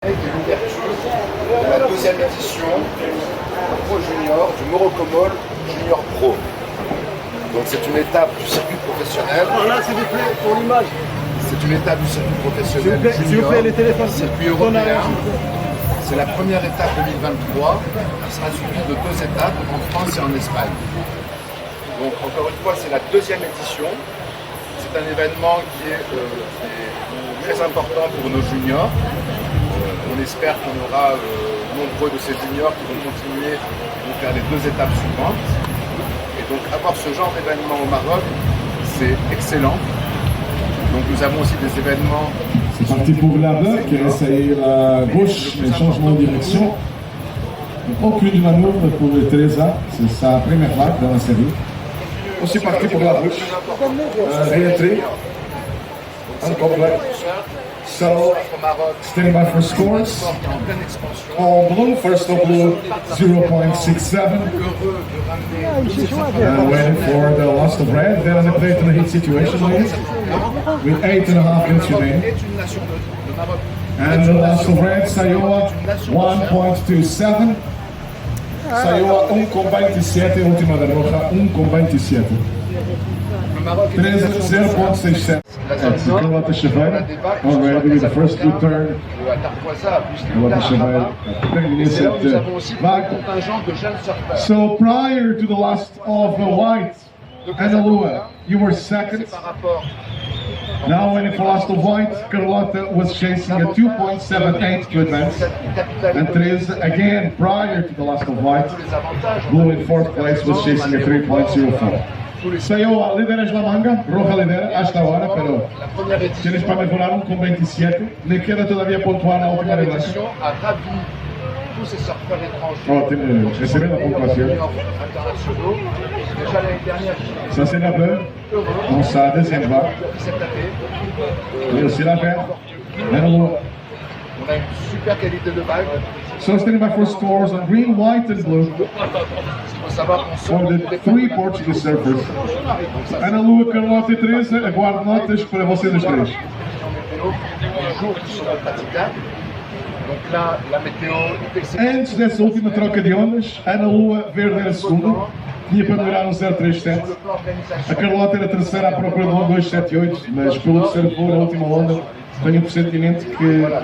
de l'ouverture de la deuxième édition Pro Junior du Morocomol Junior Pro. Donc c'est une étape du circuit professionnel. Là, s'il vous plaît, pour l'image. C'est une étape du circuit professionnel S'il vous plaît, les téléphones. circuit européen. C'est la première étape 2023 qui sera suivie de deux étapes en France et en Espagne. Donc encore une fois, c'est la deuxième édition. C'est un événement qui est très important pour nos juniors. On espère qu'on aura nombreux de ces juniors qui vont continuer à faire les deux étapes suivantes. Et donc avoir ce genre d'événement au Maroc, c'est excellent. Donc nous avons aussi des événements. C'est parti pour Labeur qui a essayé la gauche, mais changement de direction. Aucune manœuvre pour Teresa, c'est sa première vague dans la série. Aussi parti pour la gauche. Réentrée. Incomplet. So, standing by for scores. On blue, first of blue, 0.67. Waiting for the loss of red. Then on the plate in the heat situation, ladies. With 8.5 minutes remaining. And the loss of red, Sayoa, 1.27. Sayoa 1.27, última da roja, 1.27. 0.67. Carlota Chaveiro, already with the first good turn. Carlota Chaveiro terminé cette vague. So prior to the last of White and Alua, you were second. Now when it lost of White, Carlota was chasing a 2.78 to advance. And Teresa, again, prior to the last of White, Blue in fourth place was chasing a 3.04. Sayoa, lideras la manga, roja lidera hasta ahora, pero tienes para mejorar un con 27. Le queda todavía puntuar la última de blanca. Oh, tiene, recibe la puntuación. Ça c'est la bleue, dans sa deuxième vague. Et aussi la verte. On a une super qualité de vague. So standing by for scores on green, white and blue. For the three Portuguese surfers. Ana Lua, Carlota e Teresa, aguardo notas para vocês as três. Antes dessa última troca de ondas, Ana Lua Verde era a segunda, tinha para melhorar um 037. A Carlota era a terceira à procura de um 278, mas pelo terceiro voo, na última onda, tenho o pressentimento que a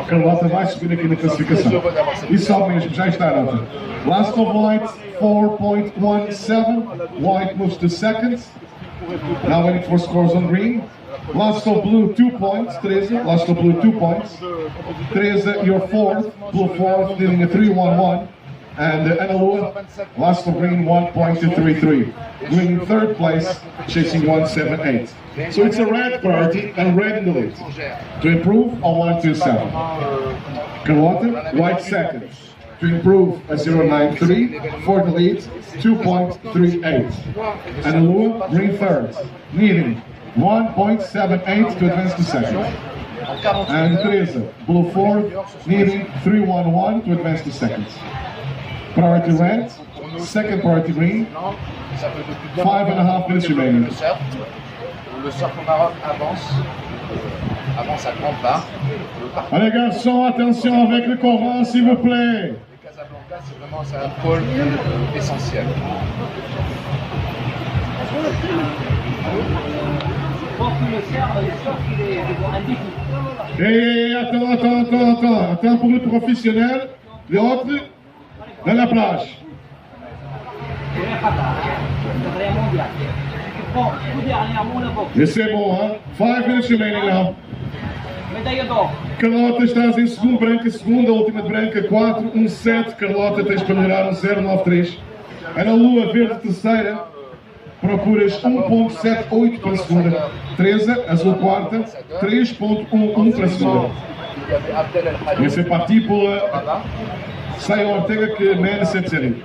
Carlota vai subir aqui na classificação. E só mesmo, já está a nota. Last of White, 4.17. White moves to second. Now waiting for scores on green. Last of Blue, 2 points. Teresa, last of Blue, 2 points. Teresa, you're fourth. Blue fourth, leading a 3.11. And Ana Lua, last of green, 1.233. Winning third place, chasing 1.78. So it's a red priority and red in the lead. To improve, a 1.27. Carlota, white second. To improve, a 0.93. For the lead, 2.38. Ana Lua, green third. Needing 1.78 to advance to second. And Teresa, blue fourth, needing 3.11 to advance to second. Priority red, second priority green, 5.5 minutes remaining. Le surf au Maroc avance à grands pas. Allez garçons, attention avec le Coran s'il vous plaît. Casablanca, c'est vraiment un pôle essentiel. Et attends pour le professionnel, les autres dans la plage. E c'est bon, hein? 5 minutes remaining now. Carlota, estás em segundo, branca, segunda, última de branca, 4.17. Carlota, tens para melhorar um 0.93. Ana Lua, verde, terceira. Procuras 1.78 para a segunda. Teresa, azul, quarta. 3.11 para a segunda. E c'est parti pour Sayoa Ortega que mène cette série.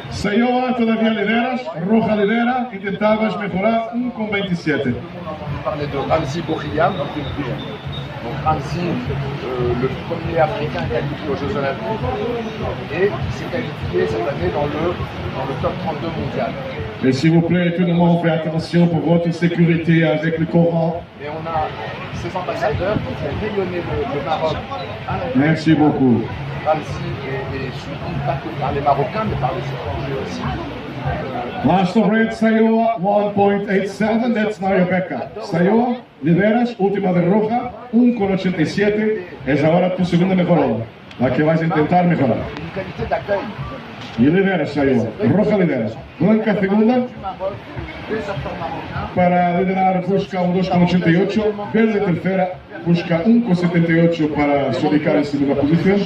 Sayoa, todavía lideras, roja lidera, intentavas mejorar 1.27. On parlait de Ramzi Bourriam. Donc Ramsey, le premier Africain qualifié aux Jeux Olympiques et qui s'est qualifié cette année dans le top 32 mondial. Et s'il vous plaît, tout le monde fait attention pour votre sécurité avec le Coran. Et on a ces ambassadeurs qui font rayonner le Maroc. Merci beaucoup. Ramsey est suivi pas que par les Marocains, mais par les étrangers aussi. Last of red, Sayoa, 1.87, that's now your backup. Sayoa, lideras, última de roja, 1.87, es ahora tu segunda mejorada, la que vas a intentar mejorar. Une qualité d'accueil Y lideras, Sayoa, roja lideras, blanca segunda, du Maroc, des acteurs marocains. para liderar busca 2.88, verde tercera, busca 1.78 para se ubicar en segunda posición,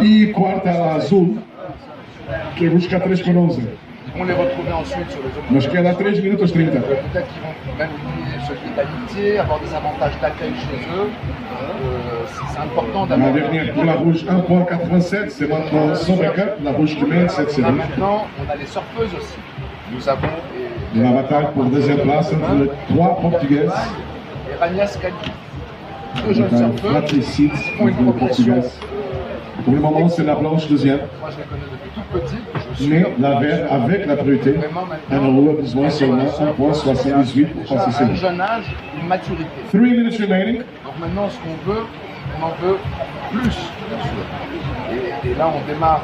y cuarta azul, que busca 3.11. Ils vont les retrouver ensuite sur les autres. Nos queda 3 minutos 30. Peut-être qu'ils vont même utiliser ce qui est d'amitié, avoir des avantages d'accueil chez eux. C'est important La d'avoir. dernière pour la rouge 1.87, c'est maintenant son backup, la rouge qui mène cette Là série. maintenant, on a les surfeuses aussi. Nous avons La bataille pour deuxième place entre les 3 portugaises. et Rania Scali. Deux jeunes Bataille surfeuses fratricide qui font une entre les progression. portugaises. Pour le moment, c'est la blanche deuxième. Moi, je les connais depuis tout petit. Je suis Mais la verte avec la priorité. vraiment Elle maintenant. a besoin seulement 1.78 pour passer À un série. jeune âge, une maturité. 3 minutes remaining. Donc maintenant, ce qu'on veut, on en veut plus, bien sûr. Et là, on démarre.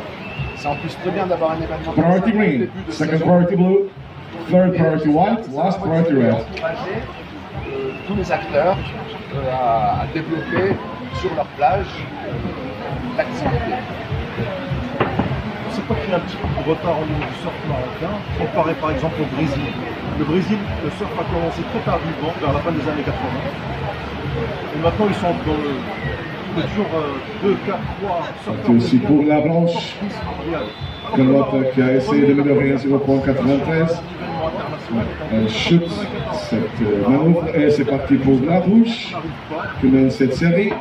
C'est en plus très bien d'avoir un événement comme ça, Priority au green, début de second saison. priority blue, third priority white, last priority red. Encourager tous les acteurs à développer sur leur plage l'activité. C'est pas qu'il y a un petit peu de retard au niveau du surf marocain, comparé par exemple au Brésil. Le Brésil, le surf a commencé très tardivement, vers la fin des années 80. Et maintenant, ils sont dans le toujours 2, 4, 3 surfeurs. C'est aussi pour la blanche. Carlotta qui a essayé de m'améliorer à 0.93. Elle chute cette manœuvre et c'est parti pour la rouge qui mène cette série.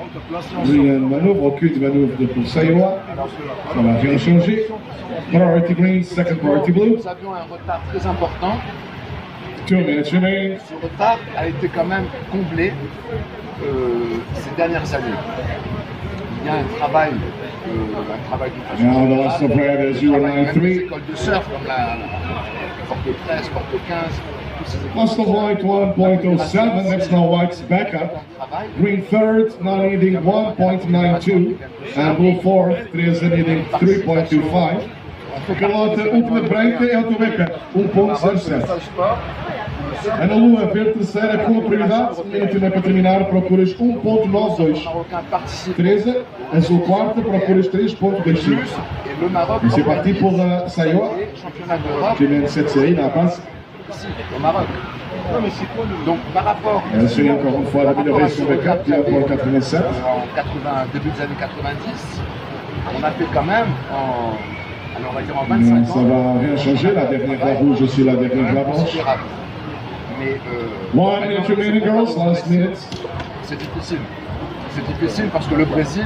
Green manœuvre, aucune manœuvre pour Sayoa. Ça n'a rien changé. Priority green, second priority blue. Nous avions un retard très important. 2 minutes remaining. Ce retard a été quand même comblé ces dernières années. Il y a un travail de façon Now the last of red is même des 0.93. écoles de surf comme la Porte 13, Porte 15, tous ces écoles Last of white 1.07. That's now white's backup. travail. Green third, now needing 1.92. And blue fourth, Teresa needing 3.25. Carlotta, última branca é o teu backup, 1.07. Sport, A Lua, verde terceira com prioridade, e última para terminar, procuras 1.92. Marocain participe Teresa, azul quarta, procuras 3.25. plus et le Maroc Et c'est parti organise pour Sayoa, les championnats d'Europe qui mène cette série, la passe. ici au Maroc. Donc par rapport Elle essaie encore une fois d'améliorer son backup, 1.87. en 80, début des années 90, on a fait quand même alors on va dire en Mais 25 ça ans va rien changer, la dernière la rouge aussi, la dernière la blanche. considérable. Mais 1 minute remaining, girls, last minute. c'est difficile. C'est difficile parce que le Brésil,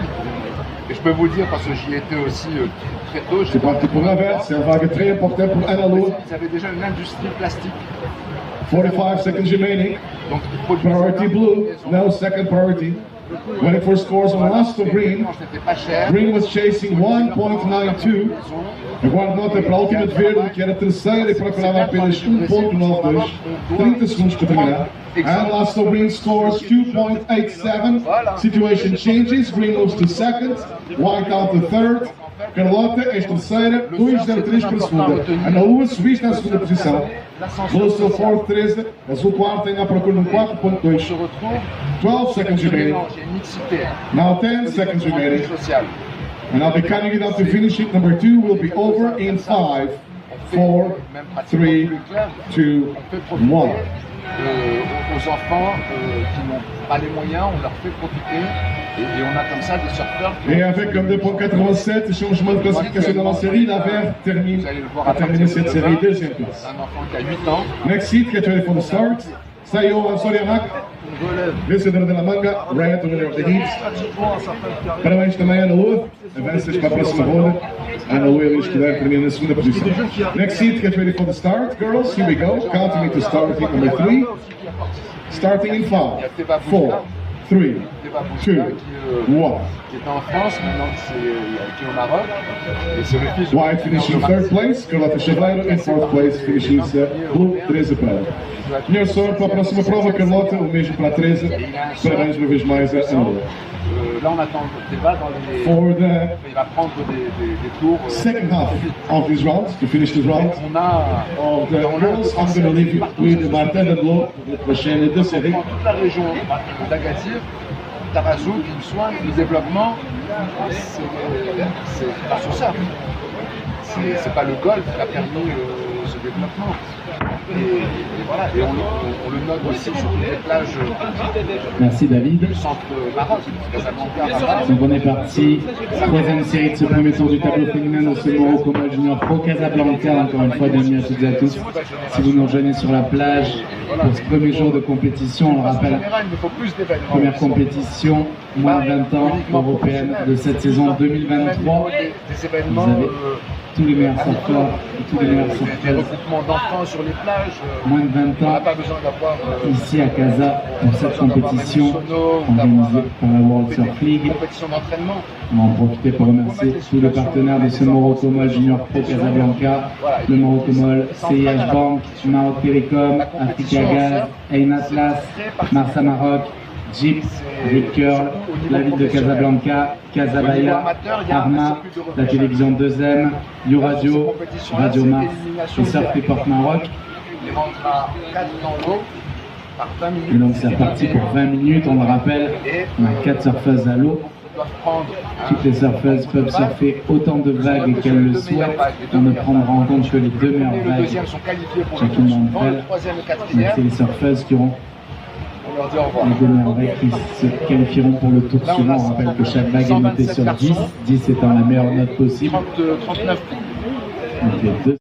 et je peux vous le dire parce que j'y étais aussi très tôt, C'est parti pour la verte, c'est un vague très important pour Ana Lua. ils avaient déjà une industrie plastique. 45 seconds remaining. Donc ils produisaient Priority blue, now second priority. Waiting for scores on last of green. C'était pas cher. Green was chasing 1.92. Agora nota para a última de verde, que era terceira e procurava apenas 1.92. 30 segundos para terminar. And last of green scores 2.87. Situation changes. Green moves to second. White out to third. Carlotta é terceira, 2.03 para a segunda. Ana Lua subiste à segunda posição. Blue still fourth, 13. Azul quarto ainda à procura de um 4.2. Se retrouve 12 seconds remaining. mélange, il y a une mixité. Now 10 seconds remaining. Sociale. And I'll be counting it up to finish it. Number 2 will be over in 5, 4, 3, 2, 1. Aux enfants qui n'ont pas les moyens, on leur fait profiter et on a comme ça des surfeurs qui Et avec comme 2.87, changement de classification dans la série, la verte termine a terminé cette série deuxième place. un enfant qui a 8 ans, Next seat, get ready for the start. Sayo Soriamak, vencedora de la manga, red, winner of the heat. Parabéns também a Ana Lua, avanças para a próxima ronda. Ana Lua e Luís Escudeiro terminam na segunda posição. Next seat, get ready for the start, girls. Here we go. Counting me to start, I think number 3. Starting in 5, 4, 3, Eva 2, Bouchka, 1. qui était en France, maintenant qui est au Maroc. Et c'est le fils de White finishing third place, Carlota Chaveiro in fourth place, finishes Blue, Teresa Pereira. Melhor sorte para a próxima prova, Carlota, o mesmo para a Teresa. Parabéns uma vez mais a Ana. Là, on attend le débat dans les. For the Il va prendre des tours. second half of this round, to finish this round, On a. of the girls, I'm going to leave it with Martin Danlo, la chaîne de série. Dans toute la région d'Agadir, Tarazout, le soin, le développement, c'est pas sur ça. C'est pas le golf qui a permis ce développement. Et voilà, et on le note aussi sur toutes les plages Merci David. du centre Maroc, Casablanca, Rabat. Donc on est parti, troisième série de ce premier tour du tableau féminin de ce Morocco Mall Junior Pro Casablanca. Encore une fois, bienvenue à toutes et à tous. Si vous nous rejoignez sur la plage pour ce premier jour de compétition, on le En rappelle, général, il faut plus d'événements. première compétition, moins de 20 ans, européenne de cette saison 2023. Des événements, Vous avez tous les meilleurs surfeurs et tous les meilleurs des surfeuses. regroupements d'enfants sur les plages. Moins de 20 On n'a ans, pas besoin d'avoir ici à Casa, pour cette compétition organisée par la World Surf League. compétition d'entraînement. On va en profiter pour remercier tous les partenaires de ce Morocco Mall Junior Pro Casablanca, le Morocco Mall, CIH Bank, Maroc Telecom, Africa Gaz, Ain Atlas, Marsa Maroc, Jeep, Rip Curl, la ville de Casablanca, Casabaya, Arma, la télévision 2M, YouRadio, Radio Mars et Surf Report Maroc. Il rentre à 4 dans l'eau par 20 Et minutes. donc c'est parti pour 20 minutes, on le rappelle, on a 4 surfeuses à l'eau. Ils doivent prendre Toutes les surfeuses peuvent surfer autant de vagues qu'elles le souhaitent. On ne prendra en compte que les deux meilleures le vagues. deuxième sont qualifiés pour le Chacune tour d'entre suivant, le elles. troisième et le Donc quatrième. c'est les surfeuses qui auront On leur dit au revoir. les deux meilleures vagues qui se qualifieront pour le tour suivant. On rappelle que chaque vague est notée sur 10, 10 étant la meilleure note possible. 39 points. Donc les deux